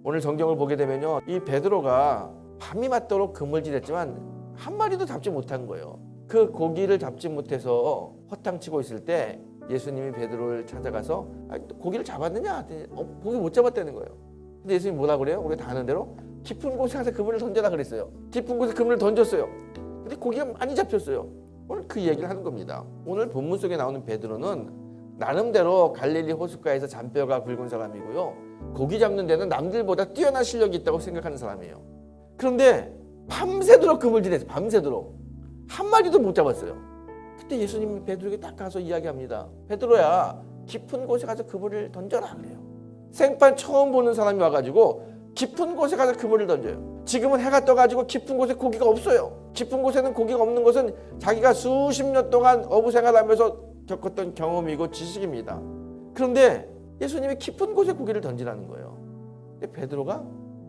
오늘 성경을 보게 되면요, 이 베드로가 밤이 맞도록 그물질했지만 한 마리도 잡지 못한 거예요. 그 고기를 잡지 못해서 허탕치고 있을 때 예수님이 베드로를 찾아가서 고기를 잡았느냐? 고기 못 잡았다는 거예요. 근데 예수님이 뭐라 그래요? 우리가 다 아는 대로 깊은 곳에 가서 그물을 던져라 그랬어요. 깊은 곳에 그물을 던졌어요. 근데 고기가 많이 잡혔어요. 오늘 그 이야기를 하는 겁니다. 오늘 본문 속에 나오는 베드로는 나름대로 갈릴리 호숫가에서 잔뼈가 굵은 사람이고요, 고기 잡는 데는 남들보다 뛰어난 실력이 있다고 생각하는 사람이에요. 그런데 밤새도록 그물질했어요. 밤새도록 한 마리도 못 잡았어요. 그때 예수님이 베드로에게 딱 가서 이야기합니다. 베드로야, 깊은 곳에 가서 그물을 던져라 그래요. 생판 처음 보는 사람이 와가지고 깊은 곳에 가서 그물을 던져요. 지금은 해가 떠가지고 깊은 곳에 고기가 없어요. 깊은 곳에는 고기가 없는 것은 자기가 수십 년 동안 어부 생활하면서 겪었던 경험이고 지식입니다. 그런데 예수님이 깊은 곳에 고기를 던지라는 거예요. 근데 베드로가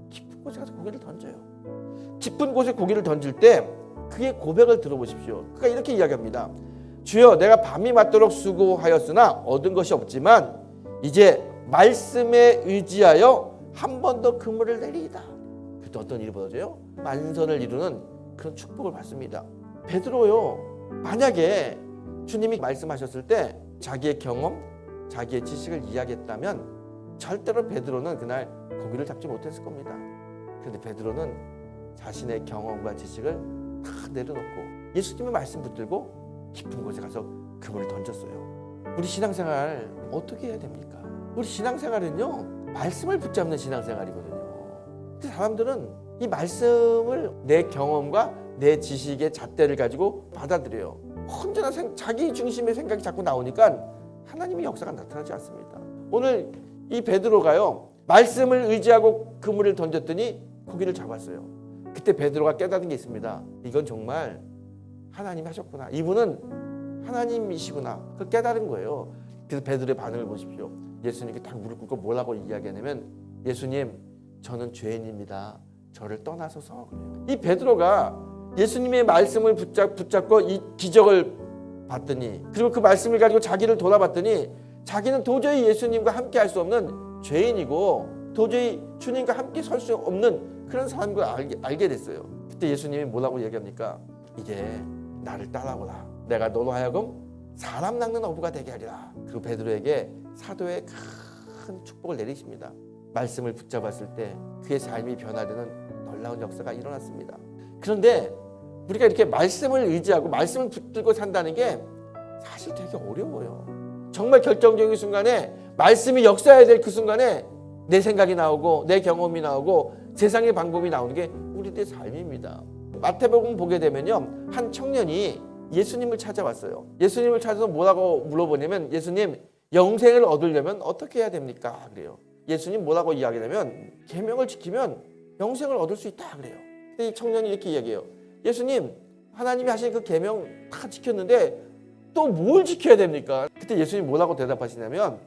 깊은 곳에 가서 고기를 던져요. 깊은 곳에 고기를 던질 때 그의 고백을 들어보십시오. 그가 이렇게 이야기합니다. 주여, 내가 밤이 맞도록 수고하였으나 얻은 것이 없지만 이제 말씀에 의지하여 한 번 더 그물을 내리이다. 그때 어떤 일이 벌어져요? 만선을 이루는 그런 축복을 받습니다. 베드로요, 만약에 주님이 말씀하셨을 때 자기의 경험, 자기의 지식을 이야기했다면 절대로 베드로는 그날 고기를 잡지 못했을 겁니다. 그런데 베드로는 자신의 경험과 지식을 다 내려놓고 예수님의 말씀 붙들고 깊은 곳에 가서 그물을 던졌어요. 우리 신앙생활 어떻게 해야 됩니까? 우리 신앙생활은요, 말씀을 붙잡는 신앙생활이거든요. 근데 사람들은 이 말씀을 내 경험과 내 지식의 잣대를 가지고 받아들여요. 언제나 자기 중심의 생각이 자꾸 나오니까 하나님의 역사가 나타나지 않습니다. 오늘 이 베드로가요, 말씀을 의지하고 그물을 던졌더니 고기를 잡았어요. 그때 베드로가 깨달은 게 있습니다. 이건 정말 하나님이 하셨구나. 이분은 하나님이시구나. 그걸 깨달은 거예요. 그래서 베드로의 반응을 보십시오. 예수님께 딱 무릎 꿇고 뭐라고 이야기하냐면, 예수님, 저는 죄인입니다. 저를 떠나소서 그래요. 이 베드로가 예수님의 말씀을 붙잡고 이 기적을 봤더니, 그리고 그 말씀을 가지고 자기를 돌아봤더니 자기는 도저히 예수님과 함께 할 수 없는 죄인이고 도저히 주님과 함께 설 수 없는 그런 사람인 걸 알게 됐어요. 그때 예수님이 뭐라고 얘기합니까? 이제 나를 따라오라. 내가 너로 하여금 사람 낚는 어부가 되게 하리라. 그리고 베드로에게 사도의 큰 축복을 내리십니다. 말씀을 붙잡았을 때 그의 삶이 변화되는 놀라운 역사가 일어났습니다. 그런데 우리가 이렇게 말씀을 의지하고 말씀을 붙들고 산다는 게 사실 되게 어려워요. 정말 결정적인 순간에 말씀이 역사해야 될 그 순간에 내 생각이 나오고 내 경험이 나오고 세상의 방법이 나오는 게 우리들의 삶입니다. 마태복음 보게 되면요, 한 청년이 예수님을 찾아왔어요. 예수님을 찾아서 뭐라고 물어보냐면, 예수님, 영생을 얻으려면 어떻게 해야 됩니까? 그래요. 예수님 뭐라고 이야기하냐면, 계명을 지키면 영생을 얻을 수 있다 그래요. 근데 이 청년이 이렇게 이야기해요. 예수님, 하나님이 하신 그 계명 다 지켰는데 또 뭘 지켜야 됩니까? 그때 예수님이 뭐라고 대답하시냐면,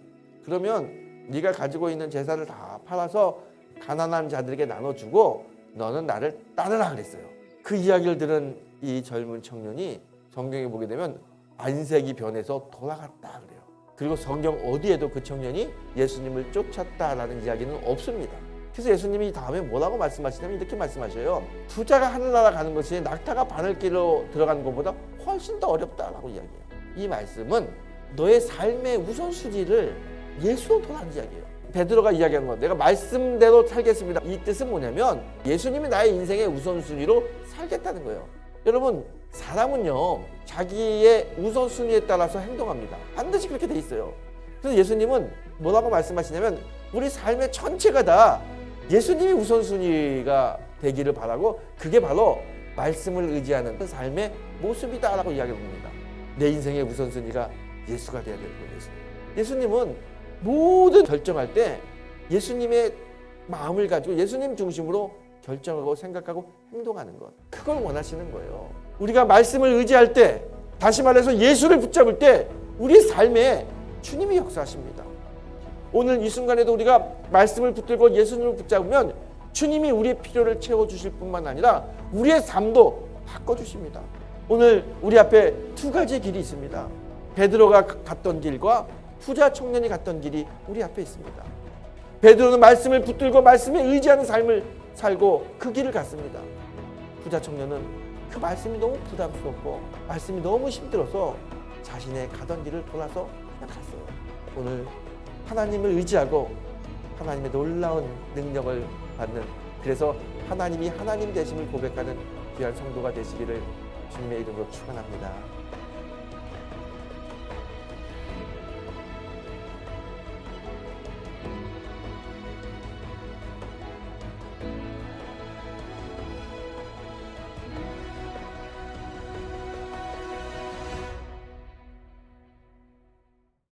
그러면 네가 가지고 있는 재산을 다 팔아서 가난한 자들에게 나눠주고 너는 나를 따르라 그랬어요. 그 이야기를 들은 이 젊은 청년이 성경에 보게 되면 안색이 변해서 돌아갔다 그래요. 그리고 성경 어디에도 그 청년이 예수님을 쫓았다라는 이야기는 없습니다. 그래서 예수님이 다음에 뭐라고 말씀하시냐면 이렇게 말씀하셔요. 부자가 하늘나라 가는 것이 낙타가 바늘길로 들어가는 것보다 훨씬 더 어렵다라고 이야기해요. 이 말씀은 너의 삶의 우선순위를 예수로 돌아가는 이야기예요. 베드로가 이야기한 건 내가 말씀대로 살겠습니다. 이 뜻은 뭐냐면 예수님이 나의 인생의 우선순위로 살겠다는 거예요. 여러분, 사람은요, 자기의 우선순위에 따라서 행동합니다. 반드시 그렇게 돼 있어요. 그래서 예수님은 뭐라고 말씀하시냐면, 우리 삶의 전체가 다 예수님이 우선순위가 되기를 바라고, 그게 바로 말씀을 의지하는 그 삶의 모습이다라고 이야기합니다. 내 인생의 우선순위가 예수가 되어야 되는 거예요. 예수님은 모든 결정할 때 예수님의 마음을 가지고 예수님 중심으로 결정하고 생각하고 행동하는 것, 그걸 원하시는 거예요. 우리가 말씀을 의지할 때, 다시 말해서 예수를 붙잡을 때 우리의 삶에 주님이 역사하십니다. 오늘 이 순간에도 우리가 말씀을 붙들고 예수님을 붙잡으면 주님이 우리의 필요를 채워주실 뿐만 아니라 우리의 삶도 바꿔주십니다. 오늘 우리 앞에 두 가지의 길이 있습니다. 베드로가 갔던 길과 부자 청년이 갔던 길이 우리 앞에 있습니다. 베드로는 말씀을 붙들고 말씀에 의지하는 삶을 살고 그 길을 갔습니다. 부자 청년은 그 말씀이 너무 부담스럽고 말씀이 너무 힘들어서 자신의 가던 길을 돌아서 그냥 갔어요. 오늘 하나님을 의지하고 하나님의 놀라운 능력을 받는, 그래서 하나님이 하나님 되심을 고백하는 귀한 성도가 되시기를 주님의 이름으로 축원합니다.